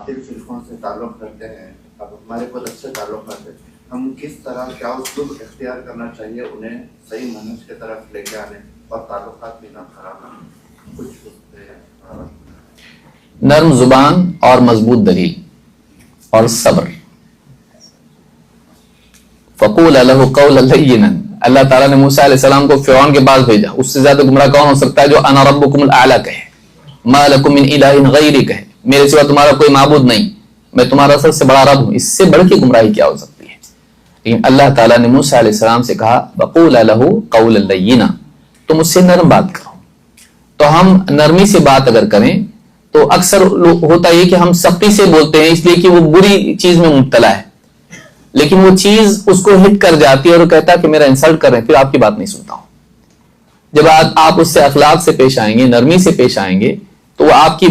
باطل فرقوں سے تعلق رکھتے ہیں، اب ہمارے کو اچھے تعلق رکھتے ہیں، ہم کس طرح کیا اسلوب اختیار کرنا چاہیے انہیں صحیح منہج کی طرف لے کے آنے اور تعلقات بھی نہ خراب کریں؟ کچھ نرم زبان اور مضبوط دلیل اور صبر. فقول لہ قولا لینا. اللہ تعالیٰ نے موسیٰ علیہ السلام کو فرعون کے پاس بھیجا. اس سے زیادہ گمراہ کون ہو سکتا ہے جو انا ربکم الاعلی کہے، ما لکم من الہ غیری کہے، میرے سوا تمہارا کوئی معبود نہیں، میں تمہارا سب سے بڑا رب ہوں. اس سے بڑھ کے گمراہی کیا ہو سکتی ہے؟ لیکن اللہ تعالیٰ نے موسیٰ علیہ السلام سے کہا وقول لہ قولا لینا، تم اس سے نرم بات کرو. تو ہم نرمی سے بات اگر کریں تو اکثر ہوتا یہ کہ ہم سختی سے بولتے ہیں اس لیے کہ وہ بری چیز میں مبتلا ہے، لیکن وہ چیز اس کو ہٹ کر جاتی ہے اور وہ کہتا ہے کہ میرا انسلٹ کر رہے ہیں، پھر آپ کی بات نہیں سنتا ہوں. جب آپ اس سے اخلاق سے پیش آئیں گے، نرمی سے پیش آئیں گے، تو وہ آپ کی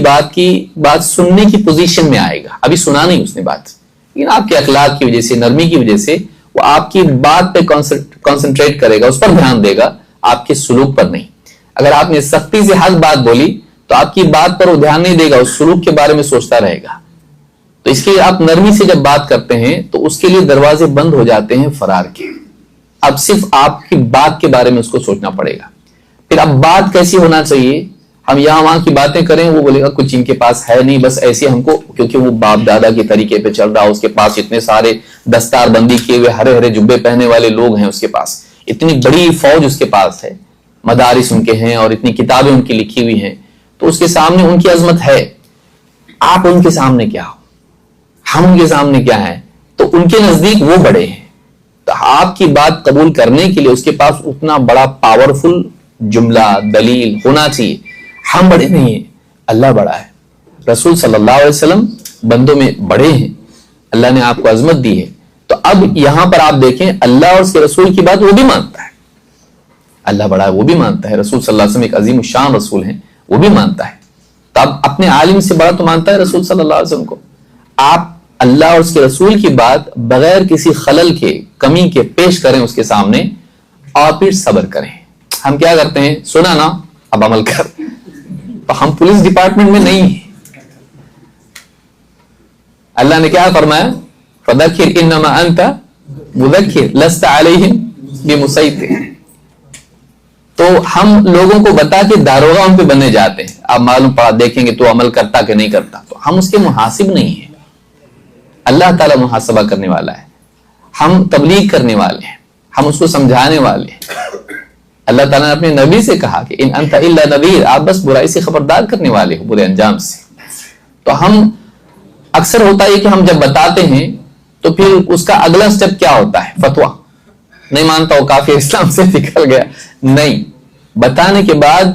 بات سننے کی پوزیشن میں آئے گا. ابھی سنا نہیں اس نے بات، لیکن آپ کے اخلاق کی وجہ سے، نرمی کی وجہ سے وہ آپ کی بات پہ کنسنٹریٹ کرے گا، اس پر دھیان دے گا، آپ کے سلوک پر نہیں. اگر آپ نے سختی سے حق بات بولی تو آپ کی بات پر وہ دھیان نہیں دے گا، اس سلوک کے بارے میں سوچتا رہے گا. تو اس لیے آپ نرمی سے جب بات کرتے ہیں تو اس کے لیے دروازے بند ہو جاتے ہیں فرار کے. اب صرف آپ کی بات کے بارے میں اس کو سوچنا پڑے گا. پھر اب بات کیسی ہونا چاہیے؟ ہم یہاں وہاں کی باتیں کریں، وہ بولے گا کچھ ان کے پاس ہے نہیں، بس ایسے ہم کو، کیونکہ وہ باپ دادا کے طریقے پہ چل رہا، اس کے پاس اتنے سارے دستار بندی کیے ہوئے ہرے ہرے جبے پہنے والے لوگ ہیں، اس کے پاس اتنی بڑی فوج اس کے پاس ہے، مدارس ان کے ہیں اور اتنی کتابیں ان کی لکھی ہوئی ہیں، تو اس کے سامنے ان کی عظمت ہے. آپ ان کے سامنے کیا ہو، ہم ان کے سامنے کیا ہیں؟ تو ان کے نزدیک وہ بڑے ہیں. تو آپ کی بات قبول کرنے کے لیے اس کے پاس اتنا بڑا پاورفل جملہ دلیل ہونا چاہیے. ہم بڑے نہیں ہیں، اللہ بڑا ہے. رسول صلی اللہ علیہ وسلم بندوں میں بڑے ہیں، اللہ نے آپ کو عظمت دی ہے. تو اب یہاں پر آپ دیکھیں اللہ اور اس کے رسول کی بات وہ بھی مانتا ہے. اللہ بڑا ہے وہ بھی مانتا ہے، رسول صلی اللہ علیہ وسلم ایک عظیم الشان رسول ہیں وہ بھی مانتا ہے. تو اب اپنے عالم سے بڑا تو مانتا ہے رسول صلی اللہ علیہ وسلم کو. آپ اللہ اور اس کے رسول کی بات بغیر کسی خلل کے، کمی کے پیش کریں اس کے سامنے اور پھر صبر کریں. ہم کیا کرتے ہیں؟ سنا نا، اب عمل کر. ہم پولیس ڈپارٹمنٹ میں نہیں ہیں. اللہ نے کیا فرمایا؟ فذکر انما انت مذکر لست علیہم بمسیطر. تو ہم لوگوں کو بتا کے داروغہ ان پہ بننے جاتے ہیں. آپ معلوم پڑا دیکھیں گے تو عمل کرتا کہ نہیں کرتا. تو ہم اس کے محاسب نہیں ہیں، اللہ تعالیٰ محاسبہ کرنے والا ہے. ہم تبلیغ کرنے والے ہیں، ہم اس کو سمجھانے والے ہیں. اللہ تعالیٰ نے اپنے نبی سے کہا کہ ان انت الا نذیر، آپ بس برائی سے خبردار کرنے والے ہو، برے انجام سے. تو ہم اکثر ہوتا ہے کہ ہم جب بتاتے ہیں تو پھر اس کا اگلا سٹیپ کیا ہوتا ہے؟ فتویٰ. نہیں مانتا ہو کافی اسلام سے نکل گیا. نہیں، بتانے کے بعد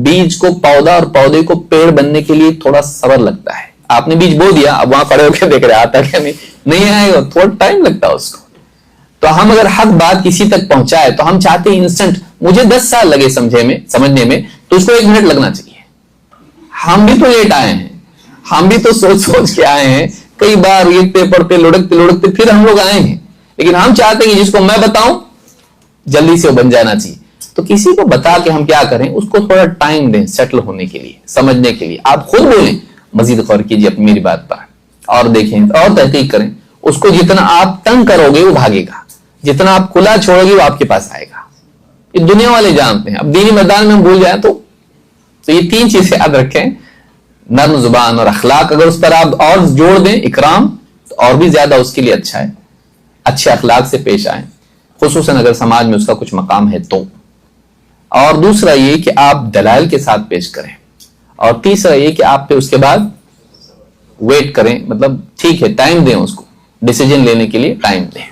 بیج کو پودا اور پودے کو پیڑ بننے کے لیے تھوڑا صبر لگتا ہے. آپ نے بیج بو دیا، اب وہاں کھڑے ہو کے دیکھ رہے آتا کہ نہیں آئے گا، تھوڑا ٹائم لگتا ہے اس کو. تو ہم اگر حق بات کسی تک پہنچائے تو ہم چاہتے ہیں انسٹنٹ. مجھے 10 سال لگے سمجھنے میں تو اس کو 1 منٹ لگنا چاہیے. ہم بھی تو لیٹ آئے ہیں، ہم بھی تو سوچ کے آئے ہیں، کئی بار یہ پیپر پہ لڑکتے پھر ہم لوگ آئے ہیں. لیکن ہم چاہتے ہیں کہ جس کو میں بتاؤں جلدی سے وہ بن جانا چاہیے. تو کسی کو بتا کے ہم کیا کریں؟ اس کو تھوڑا ٹائم دیں سیٹل ہونے کے لیے، سمجھنے کے لیے. آپ خود بولیں مزید غور کیجیے اپنی میری بات پر اور دیکھیں اور تحقیق کریں. اس کو جتنا آپ تنگ کرو گے وہ بھاگے گا، جتنا آپ کھلا چھوڑو گے وہ آپ کے پاس آئے گا. یہ دنیا والے جانتے ہیں. اب دینی میدان میں ہم بھول جائیں تو یہ 3 چیزیں یاد رکھیں: نرم زبان اور اخلاق. اگر اس پر آپ اور جوڑ دیں اکرام تو اور بھی زیادہ اس کے لیے اچھا ہے. اچھے اخلاق سے پیش آئیں، خصوصاً اگر سماج میں اس کا کچھ مقام ہے تو. اور دوسرا یہ کہ آپ دلائل کے ساتھ پیش کریں. اور تیسرا یہ کہ آپ پہ اس کے بعد ویٹ کریں، مطلب ٹھیک ہے ٹائم دیں، اس کو ڈیسیجن لینے کے لیے ٹائم دیں.